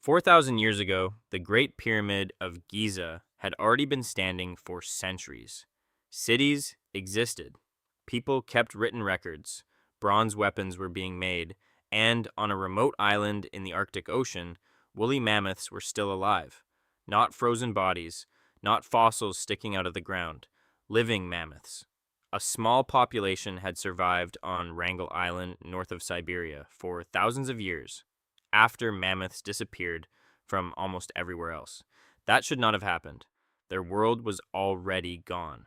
4,000 years ago, the Great Pyramid of Giza had already been standing for centuries. Cities existed. People kept written records. Bronze weapons were being made. And on a remote island in the Arctic Ocean, woolly mammoths were still alive. Not frozen bodies, not fossils sticking out of the ground. Living mammoths. A small population had survived on Wrangel Island north of Siberia for thousands of years after mammoths disappeared from almost everywhere else. That should not have happened. Their world was already gone.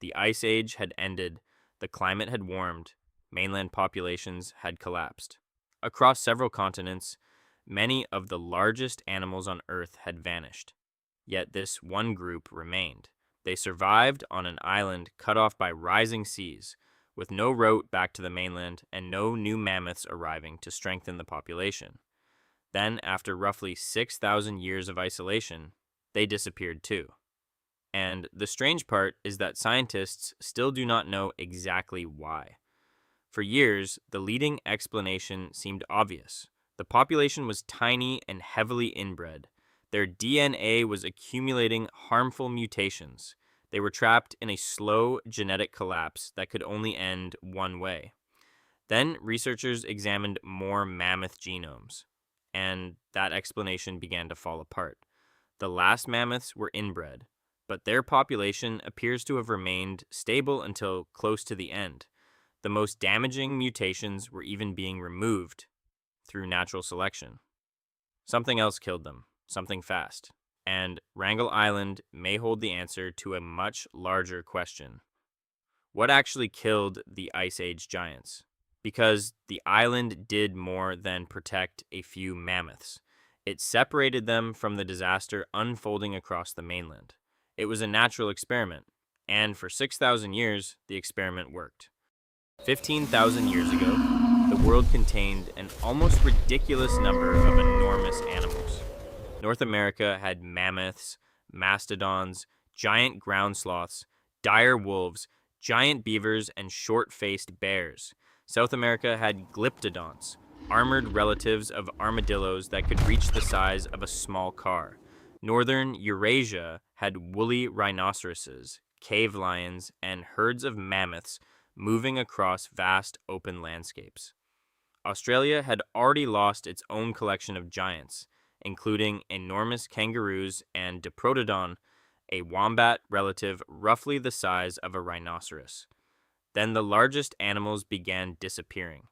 The ice age had ended, the climate had warmed, mainland populations had collapsed. Across several continents, many of the largest animals on Earth had vanished. Yet this one group remained. They survived on an island cut off by rising seas, with no route back to the mainland and no new mammoths arriving to strengthen the population. Then, after roughly 6,000 years of isolation, they disappeared too. And the strange part is that scientists still do not know exactly why. For years, the leading explanation seemed obvious. The population was tiny and heavily inbred. Their DNA was accumulating harmful mutations. They were trapped in a slow genetic collapse that could only end one way. Then researchers examined more mammoth genomes, and that explanation began to fall apart. The last mammoths were inbred, but their population appears to have remained stable until close to the end. The most damaging mutations were even being removed through natural selection. Something else killed them, something fast. And Wrangel Island may hold the answer to a much larger question. What actually killed the Ice Age giants? Because the island did more than protect a few mammoths. It separated them from the disaster unfolding across the mainland. It was a natural experiment, and for 6,000 years, the experiment worked. 15,000 years ago, the world contained an almost ridiculous number of enormous animals. North America had mammoths, mastodons, giant ground sloths, dire wolves, giant beavers, and short-faced bears. South America had glyptodonts, armored relatives of armadillos that could reach the size of a small car. Northern Eurasia had woolly rhinoceroses, cave lions, and herds of mammoths moving across vast open landscapes. Australia had already lost its own collection of giants, including enormous kangaroos and Diprotodon, a wombat relative roughly the size of a rhinoceros. Then the largest animals began disappearing.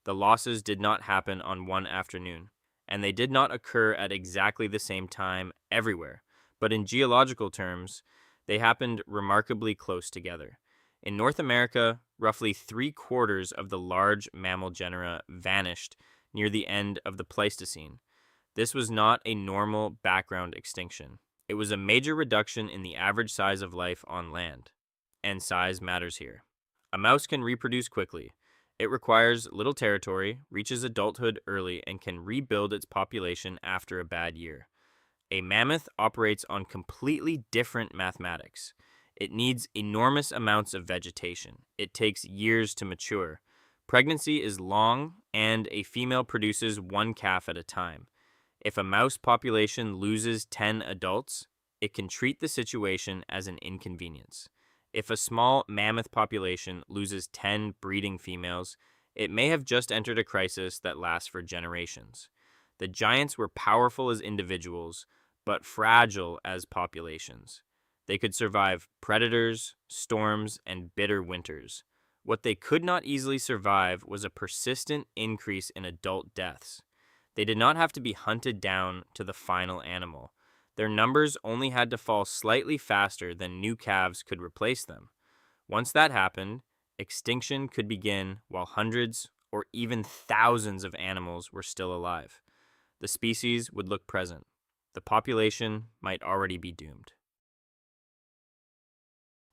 The losses did not happen on one afternoon, and they did not occur at exactly the same time everywhere, but in geological terms, they happened remarkably close together. In North America, roughly 3/4 of the large mammal genera vanished near the end of the Pleistocene. This was not a normal background extinction. It was a major reduction in the average size of life on land. And size matters here. A mouse can reproduce quickly. It requires little territory, reaches adulthood early, and can rebuild its population after a bad year. A mammoth operates on completely different mathematics. It needs enormous amounts of vegetation. It takes years to mature. Pregnancy is long, and a female produces one calf at a time. If a mouse population loses 10 adults, it can treat the situation as an inconvenience. If a small mammoth population loses 10 breeding females, it may have just entered a crisis that lasts for generations. The giants were powerful as individuals, but fragile as populations. They could survive predators, storms, and bitter winters. What they could not easily survive was a persistent increase in adult deaths. They did not have to be hunted down to the final animal. Their numbers only had to fall slightly faster than new calves could replace them. Once that happened, extinction could begin while hundreds or even thousands of animals were still alive. The species would look present. The population might already be doomed.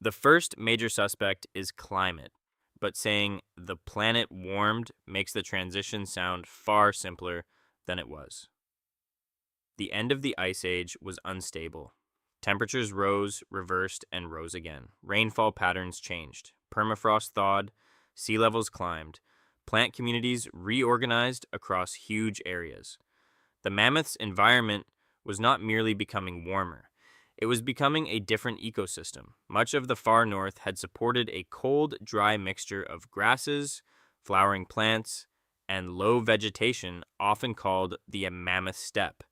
The first major suspect is climate, but saying the planet warmed makes the transition sound far simpler than it was. The end of the Ice Age was unstable. Temperatures rose, reversed, and rose again. Rainfall patterns changed. Permafrost thawed. Sea levels climbed. Plant communities reorganized across huge areas. The mammoth's environment was not merely becoming warmer, it was becoming a different ecosystem. Much of the far north had supported a cold, dry mixture of grasses, flowering plants, and low vegetation, often called the mammoth steppe.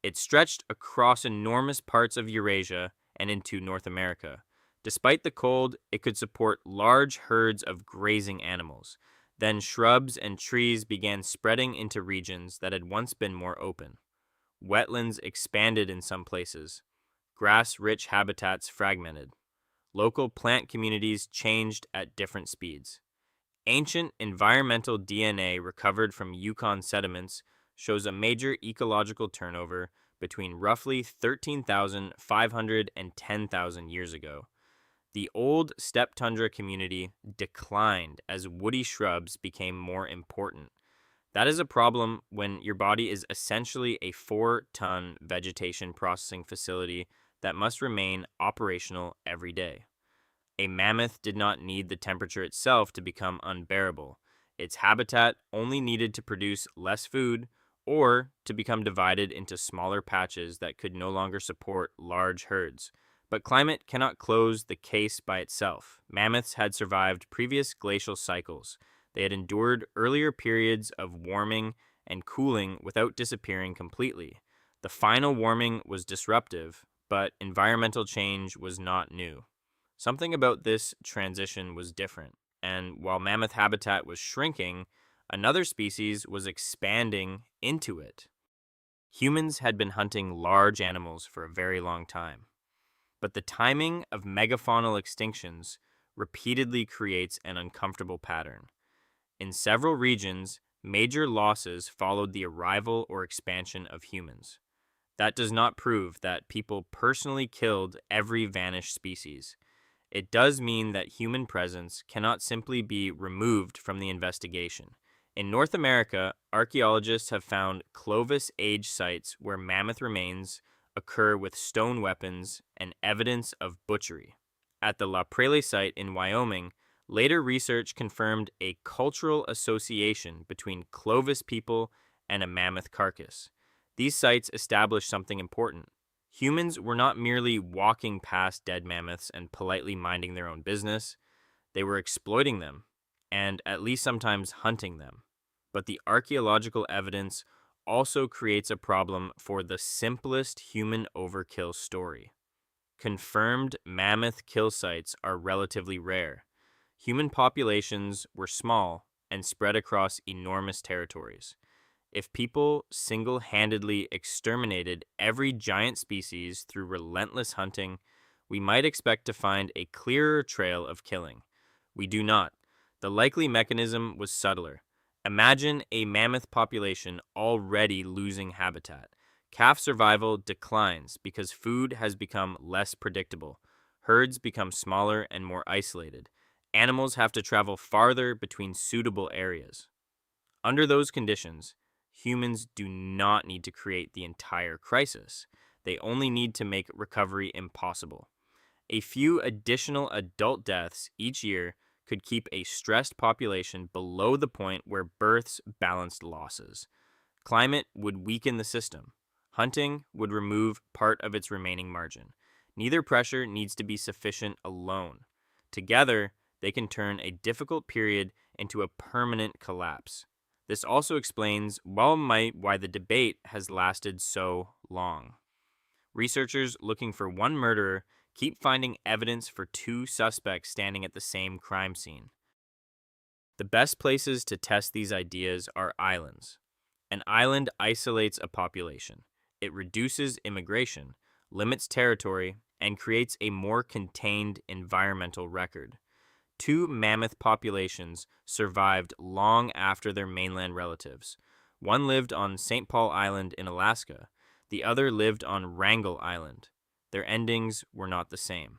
It stretched across enormous parts of Eurasia and into North America. Despite the cold, it could support large herds of grazing animals. Then shrubs and trees began spreading into regions that had once been more open. Wetlands expanded in some places. Grass-rich habitats fragmented. Local plant communities changed at different speeds. Ancient environmental DNA recovered from Yukon sediments shows a major ecological turnover between roughly 13,500 and 10,000 years ago. The old steppe tundra community declined as woody shrubs became more important. That is a problem when your body is essentially a 4-ton vegetation processing facility that must remain operational every day. A mammoth did not need the temperature itself to become unbearable. Its habitat only needed to produce less food or to become divided into smaller patches that could no longer support large herds. But climate cannot close the case by itself. Mammoths had survived previous glacial cycles. They had endured earlier periods of warming and cooling without disappearing completely. The final warming was disruptive, but environmental change was not new. Something about this transition was different, and while mammoth habitat was shrinking, another species was expanding into it. Humans had been hunting large animals for a very long time, but the timing of megafaunal extinctions repeatedly creates an uncomfortable pattern. In several regions, major losses followed the arrival or expansion of humans. That does not prove that people personally killed every vanished species. It does mean that human presence cannot simply be removed from the investigation. In North America, archaeologists have found Clovis age sites where mammoth remains occur with stone weapons and evidence of butchery. At the La Prairie site in Wyoming, later research confirmed a cultural association between Clovis people and a mammoth carcass. These sites established something important. Humans were not merely walking past dead mammoths and politely minding their own business. They were exploiting them, and at least sometimes hunting them. But the archaeological evidence also creates a problem for the simplest human overkill story. Confirmed mammoth kill sites are relatively rare. Human populations were small and spread across enormous territories. If people single-handedly exterminated every giant species through relentless hunting, we might expect to find a clearer trail of killing. We do not. The likely mechanism was subtler. Imagine a mammoth population already losing habitat. Calf survival declines because food has become less predictable. Herds become smaller and more isolated. Animals have to travel farther between suitable areas. Under those conditions, humans do not need to create the entire crisis. They only need to make recovery impossible. A few additional adult deaths each year could keep a stressed population below the point where births balanced losses. Climate would weaken the system. Hunting would remove part of its remaining margin. Neither pressure needs to be sufficient alone. Together, they can turn a difficult period into a permanent collapse. This also explains why the debate has lasted so long. Researchers looking for one murderer keep finding evidence for two suspects standing at the same crime scene. The best places to test these ideas are islands. An island isolates a population. It reduces immigration, limits territory, and creates a more contained environmental record. Two mammoth populations survived long after their mainland relatives. One lived on St. Paul Island in Alaska. The other lived on Wrangel Island. Their endings were not the same.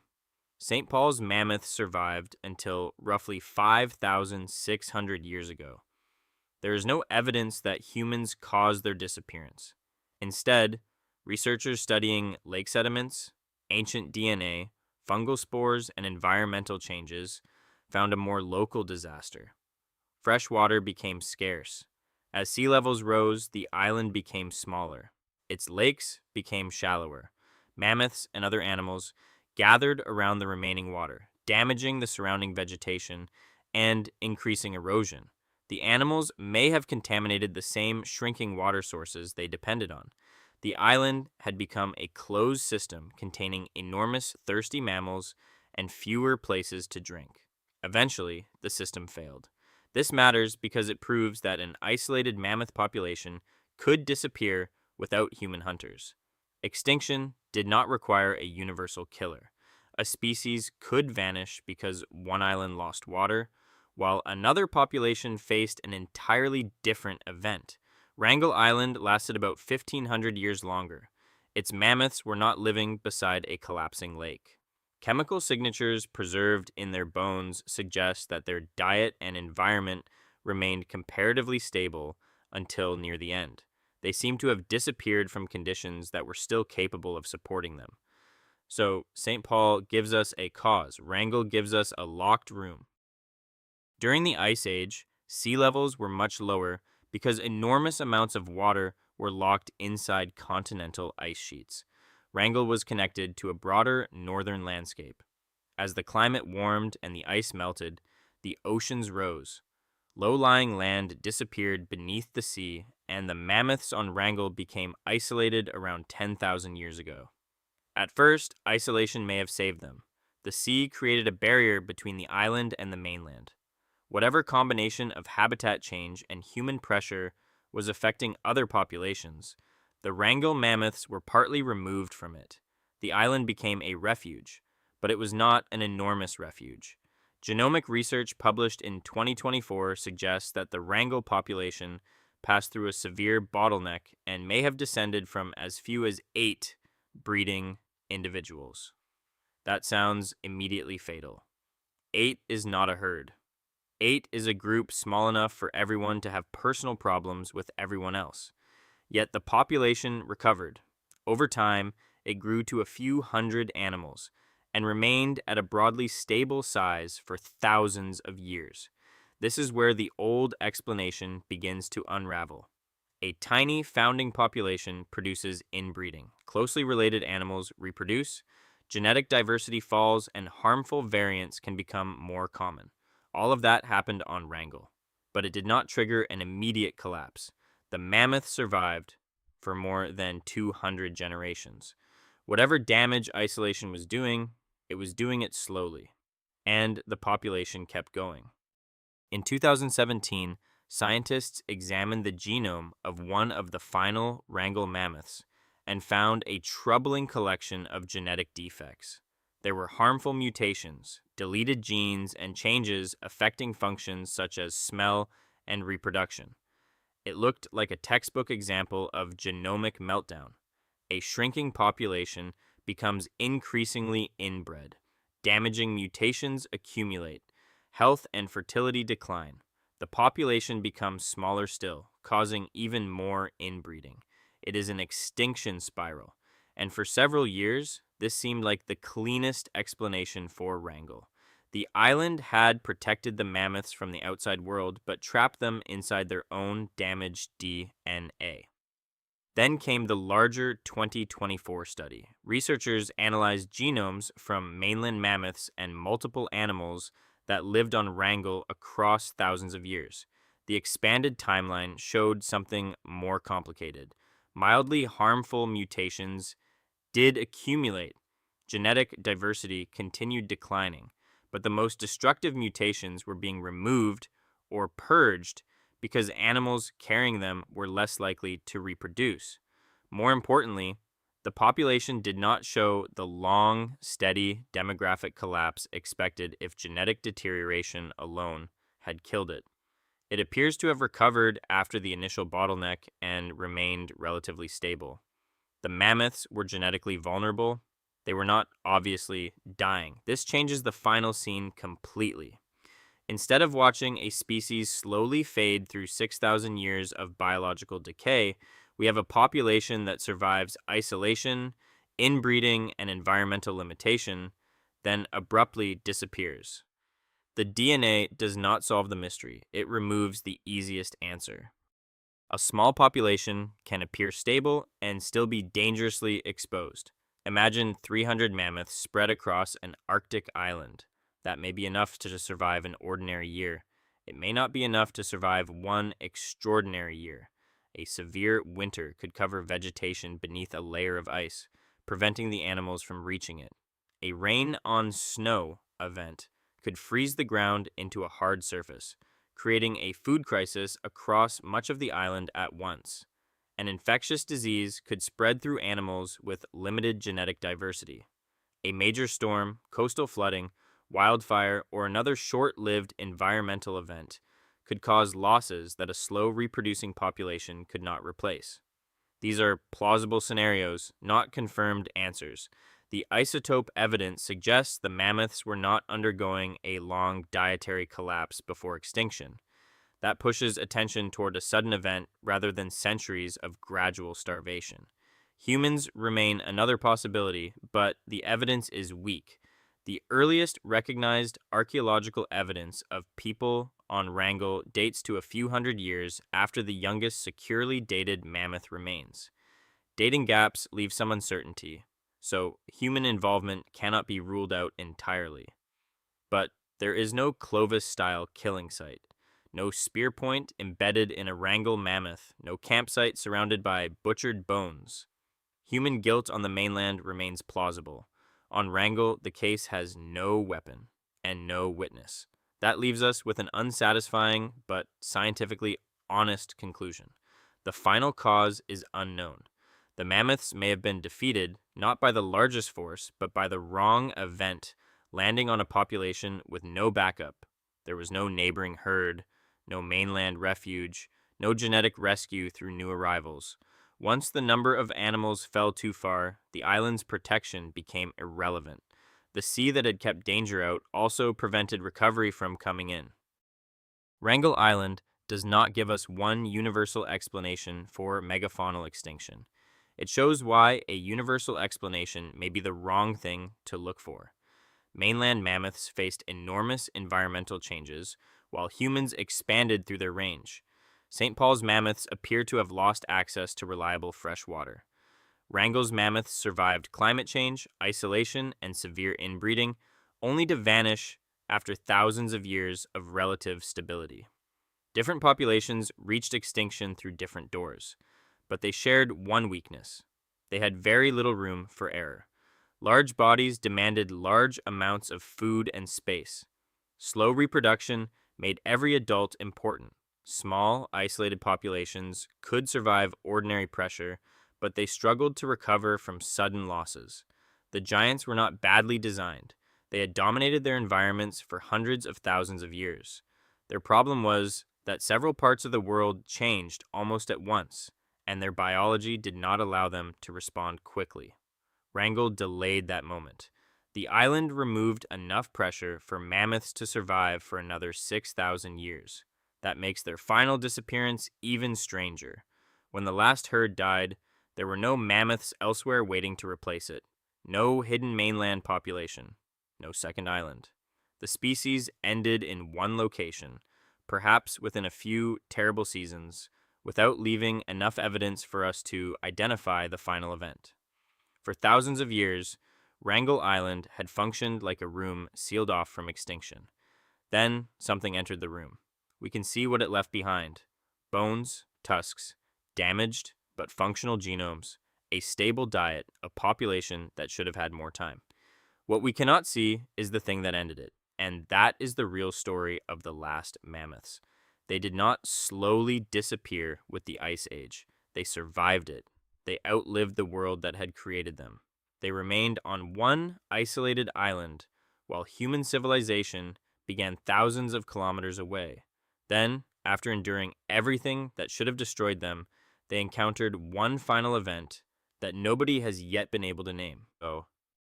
St. Paul's mammoths survived until roughly 5,600 years ago. There is no evidence that humans caused their disappearance. Instead, researchers studying lake sediments, ancient DNA, fungal spores, and environmental changes found a more local disaster. Fresh water became scarce. As sea levels rose, the island became smaller. Its lakes became shallower. Mammoths and other animals gathered around the remaining water, damaging the surrounding vegetation and increasing erosion. The animals may have contaminated the same shrinking water sources they depended on. The island had become a closed system containing enormous thirsty mammals and fewer places to drink. Eventually, the system failed. This matters because it proves that an isolated mammoth population could disappear without human hunters. Extinction did not require a universal killer. A species could vanish because one island lost water, while another population faced an entirely different event. Wrangel Island lasted about 1,500 years longer. Its mammoths were not living beside a collapsing lake. Chemical signatures preserved in their bones suggest that their diet and environment remained comparatively stable until near the end. They seem to have disappeared from conditions that were still capable of supporting them. So, St. Paul gives us a cause. Wrangel gives us a locked room. During the Ice Age, sea levels were much lower because enormous amounts of water were locked inside continental ice sheets. Wrangel was connected to a broader northern landscape. As the climate warmed and the ice melted, the oceans rose. Low-lying land disappeared beneath the sea, and the mammoths on Wrangel became isolated around 10,000 years ago. At first, isolation may have saved them. The sea created a barrier between the island and the mainland. Whatever combination of habitat change and human pressure was affecting other populations, the Wrangel mammoths were partly removed from it. The island became a refuge, but it was not an enormous refuge. Genomic research published in 2024 suggests that the Wrangel population passed through a severe bottleneck and may have descended from as few as 8 breeding individuals. That sounds immediately fatal. 8 is not a herd. 8 is a group small enough for everyone to have personal problems with everyone else. Yet the population recovered. Over time, it grew to a few hundred animals and remained at a broadly stable size for thousands of years. This is where the old explanation begins to unravel. A tiny founding population produces inbreeding. Closely related animals reproduce, genetic diversity falls, and harmful variants can become more common. All of that happened on Wrangel, but it did not trigger an immediate collapse. The mammoth survived for more than 200 generations. Whatever damage isolation was doing, it was doing it slowly, and the population kept going. In 2017, scientists examined the genome of one of the final Wrangel mammoths and found a troubling collection of genetic defects. There were harmful mutations, deleted genes, and changes affecting functions such as smell and reproduction. It looked like a textbook example of genomic meltdown. A shrinking population becomes increasingly inbred. Damaging mutations accumulate. Health and fertility decline. The population becomes smaller still, causing even more inbreeding. It is an extinction spiral. And for several years, this seemed like the cleanest explanation for Wrangel. The island had protected the mammoths from the outside world, but trapped them inside their own damaged DNA. Then came the larger 2024 study. Researchers analyzed genomes from mainland mammoths and multiple animals that lived on Wrangel across thousands of years. The expanded timeline showed something more complicated. Mildly harmful mutations did accumulate. Genetic diversity continued declining, but the most destructive mutations were being removed or purged because animals carrying them were less likely to reproduce. More importantly, the population did not show the long, steady demographic collapse expected if genetic deterioration alone had killed it. It appears to have recovered after the initial bottleneck and remained relatively stable. The mammoths were genetically vulnerable. They were not obviously dying. This changes the final scene completely. Instead of watching a species slowly fade through 6,000 years of biological decay, we have a population that survives isolation, inbreeding, and environmental limitation, then abruptly disappears. The DNA does not solve the mystery. It removes the easiest answer. A small population can appear stable and still be dangerously exposed. Imagine 300 mammoths spread across an Arctic island. That may be enough to survive an ordinary year. It may not be enough to survive one extraordinary year. A severe winter could cover vegetation beneath a layer of ice, preventing the animals from reaching it. A rain on snow event could freeze the ground into a hard surface, creating a food crisis across much of the island at once. An infectious disease could spread through animals with limited genetic diversity. A major storm, coastal flooding, wildfire, or another short-lived environmental event could cause losses that a slow reproducing population could not replace. These are plausible scenarios, not confirmed answers. The isotope evidence suggests the mammoths were not undergoing a long dietary collapse before extinction. That pushes attention toward a sudden event rather than centuries of gradual starvation. Humans remain another possibility, but the evidence is weak. The earliest recognized archaeological evidence of people on Wrangel dates to a few hundred years after the youngest securely dated mammoth remains. Dating gaps leave some uncertainty, so human involvement cannot be ruled out entirely. But there is no Clovis-style killing site, no spear point embedded in a Wrangel mammoth, no campsite surrounded by butchered bones. Human guilt on the mainland remains plausible. On Wrangel, the case has no weapon and no witness. That leaves us with an unsatisfying but scientifically honest conclusion. The final cause is unknown. The mammoths may have been defeated not by the largest force, but by the wrong event, landing on a population with no backup. There was no neighboring herd, no mainland refuge, no genetic rescue through new arrivals. Once the number of animals fell too far, the island's protection became irrelevant. The sea that had kept danger out also prevented recovery from coming in. Wrangel Island does not give us one universal explanation for megafaunal extinction. It shows why a universal explanation may be the wrong thing to look for. Mainland mammoths faced enormous environmental changes, while humans expanded through their range. St. Paul's mammoths appear to have lost access to reliable fresh water. Wrangel's mammoths survived climate change, isolation, and severe inbreeding, only to vanish after thousands of years of relative stability. Different populations reached extinction through different doors, but they shared one weakness. They had very little room for error. Large bodies demanded large amounts of food and space. Slow reproduction made every adult important. Small, isolated populations could survive ordinary pressure, but they struggled to recover from sudden losses. The giants were not badly designed. They had dominated their environments for hundreds of thousands of years. Their problem was that several parts of the world changed almost at once, and their biology did not allow them to respond quickly. Wrangel delayed that moment. The island removed enough pressure for mammoths to survive for another 6,000 years. That makes their final disappearance even stranger. When the last herd died, there were no mammoths elsewhere waiting to replace it. No hidden mainland population. No second island. The species ended in one location, perhaps within a few terrible seasons, without leaving enough evidence for us to identify the final event. For thousands of years, Wrangel Island had functioned like a room sealed off from extinction. Then something entered the room. We can see what it left behind. Bones, tusks, damaged but functional genomes, a stable diet, a population that should have had more time. What we cannot see is the thing that ended it, and that is the real story of the last mammoths. They did not slowly disappear with the Ice Age. They survived it. They outlived the world that had created them. They remained on one isolated island while human civilization began thousands of kilometers away. Then, after enduring everything that should have destroyed them, they encountered one final event that nobody has yet been able to name. So,